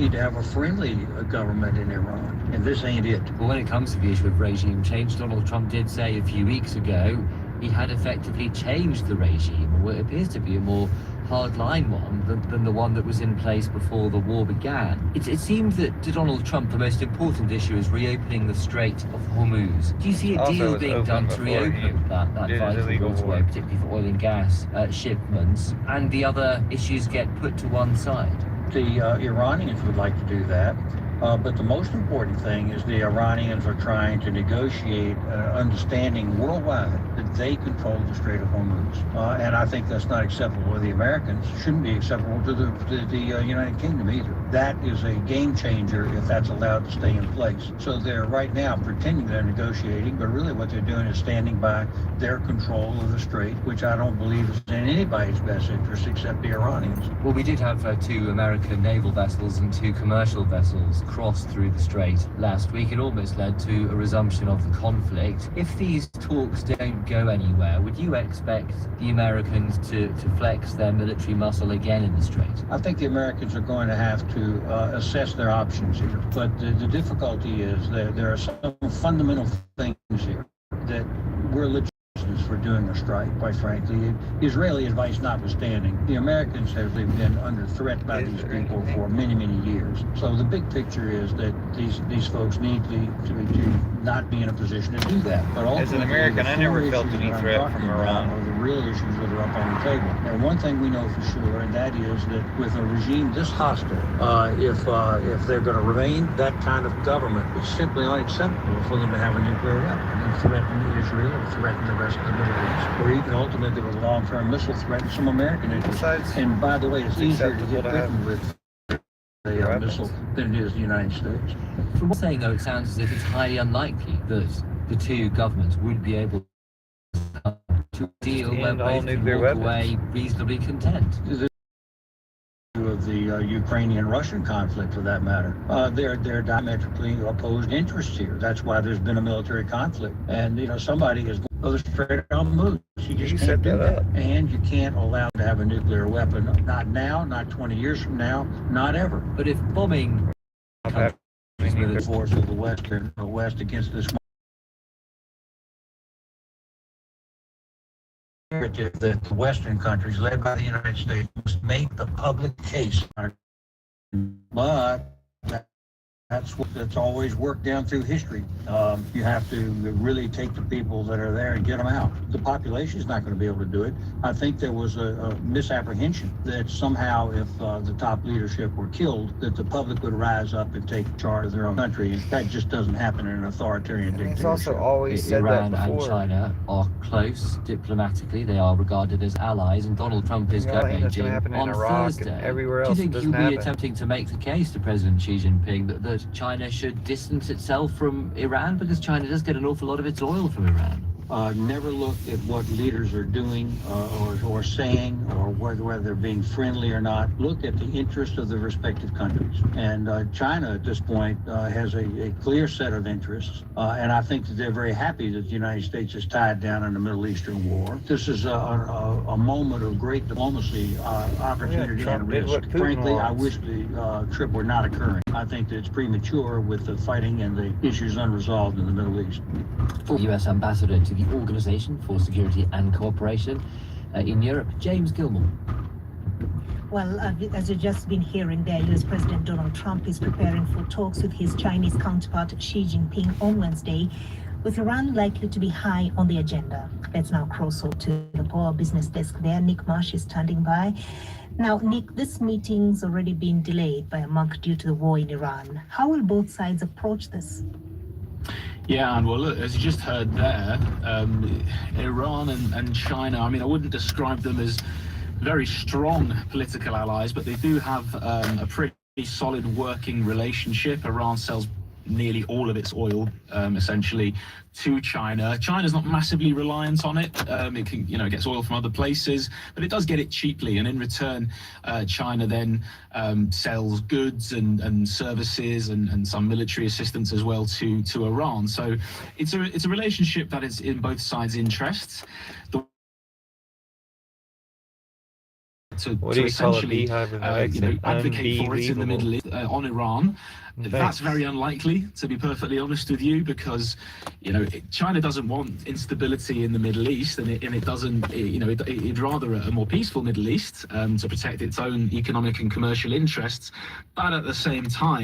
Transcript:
need to have a friendly government in Iran, and this ain't it. Well, when it comes to the issue of regime change, Donald Trump did say a few weeks ago he had effectively changed the regime, or what appears to be a more hardline one than the one that was in place before the war began. It seems that to Donald Trump the most important issue is reopening the Strait of Hormuz. Do you see a deal being done to reopen that vital waterway, particularly for oil and gas shipments, and the other issues get put to one side? The Iranians would like to do that. But the most important thing is the Iranians are trying to negotiate understanding worldwide that they control the Strait of Hormuz. And I think that's not acceptable to the Americans. It shouldn't be acceptable to the United Kingdom either. That is a game changer if that's allowed to stay in place. So they're right now pretending they're negotiating, but really what they're doing is standing by their control of the strait, which I don't believe is in anybody's best interest except the Iranians. Well, we did have 2 American naval vessels and 2 commercial vessels crossed through the strait last week. It almost led to a resumption of the conflict. If these talks don't go anywhere, would you expect the Americans to flex their military muscle again in the strait? I think the Americans are going to have to assess their options here. But the difficulty is that there are some fundamental things here that we're legit for doing a strike, quite frankly. Israeli advice notwithstanding, the Americans have been under threat by these people for many, many years. So the big picture is that these folks need to not be in a position to do that. But as an American, I never felt any threat from Iran. Are the real issues that are up on the table. And one thing we know for sure, and that is that with a regime this hostile, if they're going to remain that kind of government, it's simply unacceptable for them to have a nuclear weapon and threaten Israel or threaten the rest of the Middle East, or even ultimately with a long-term missile threat and some American interests. And by the way, it's easier to get Britain with a missile than it is the United States. From what you're saying, though, it sounds as if it's highly unlikely that the 2 governments would be able to deal where both can walk away reasonably content. Of the Ukrainian-Russian conflict, for that matter, they're diametrically opposed interests here. That's why there's been a military conflict. And somebody is going to straight on move. You just can't do that. And you can't allow them to have a nuclear weapon. Not now, not 20 years from now, not ever. But if bombing the force of the West against this that the Western countries, led by the United States, must make the public case. But that's always worked down through history. You have to really take the people that are there and get them out. The population is not going to be able to do it. I think there was a misapprehension that somehow if the top leadership were killed, that the public would rise up and take charge of their own country. That just doesn't happen in an authoritarian dictatorship. He's also always said Iran that before. and China are close diplomatically. They are regarded as allies, and Donald Trump is going to Beijing on Thursday. Everywhere Do else you think he'll be attempting to make the case to President Xi Jinping that China should distance itself from Iran, because China does get an awful lot of its oil from Iran? Never look at what leaders are doing or saying, or whether they're being friendly or not. Look at the interest of the respective countries. And China at this point has a clear set of interests. And I think that they're very happy that the United States is tied down in the Middle Eastern war. This is a moment of great diplomacy, opportunity, and risk. Frankly, I wish the trip were not occurring. I think that it's premature with the fighting and the issues unresolved in the Middle East. U.S. Ambassador to the Organization for Security and Cooperation in Europe, James Gilmore. Well, as you've just been hearing there, U.S. President Donald Trump is preparing for talks with his Chinese counterpart Xi Jinping on Wednesday, with Iran likely to be high on the agenda. Let's now cross over to the Power Business Desk there. Nick Marsh is standing by. Now, Nick, this meeting's already been delayed by a month due to the war in Iran. How will both sides approach this? Yeah, and well, look, as you just heard there, Iran and China, I mean, I wouldn't describe them as very strong political allies, but they do have a pretty solid working relationship. Iran sells nearly all of its oil, essentially, to China. China's not massively reliant on it. It can, it gets oil from other places, but it does get it cheaply. And in return, China then sells goods and services and some military assistance as well to Iran. So it's a relationship that is in both sides' interests. What do we call a essentially beehive in advocate for it in the Middle East on Iran. Thanks. That's very unlikely, to be perfectly honest with you, because China doesn't want instability in the Middle East, and it doesn't. It'd rather a more peaceful Middle East to protect its own economic and commercial interests. But at the same time,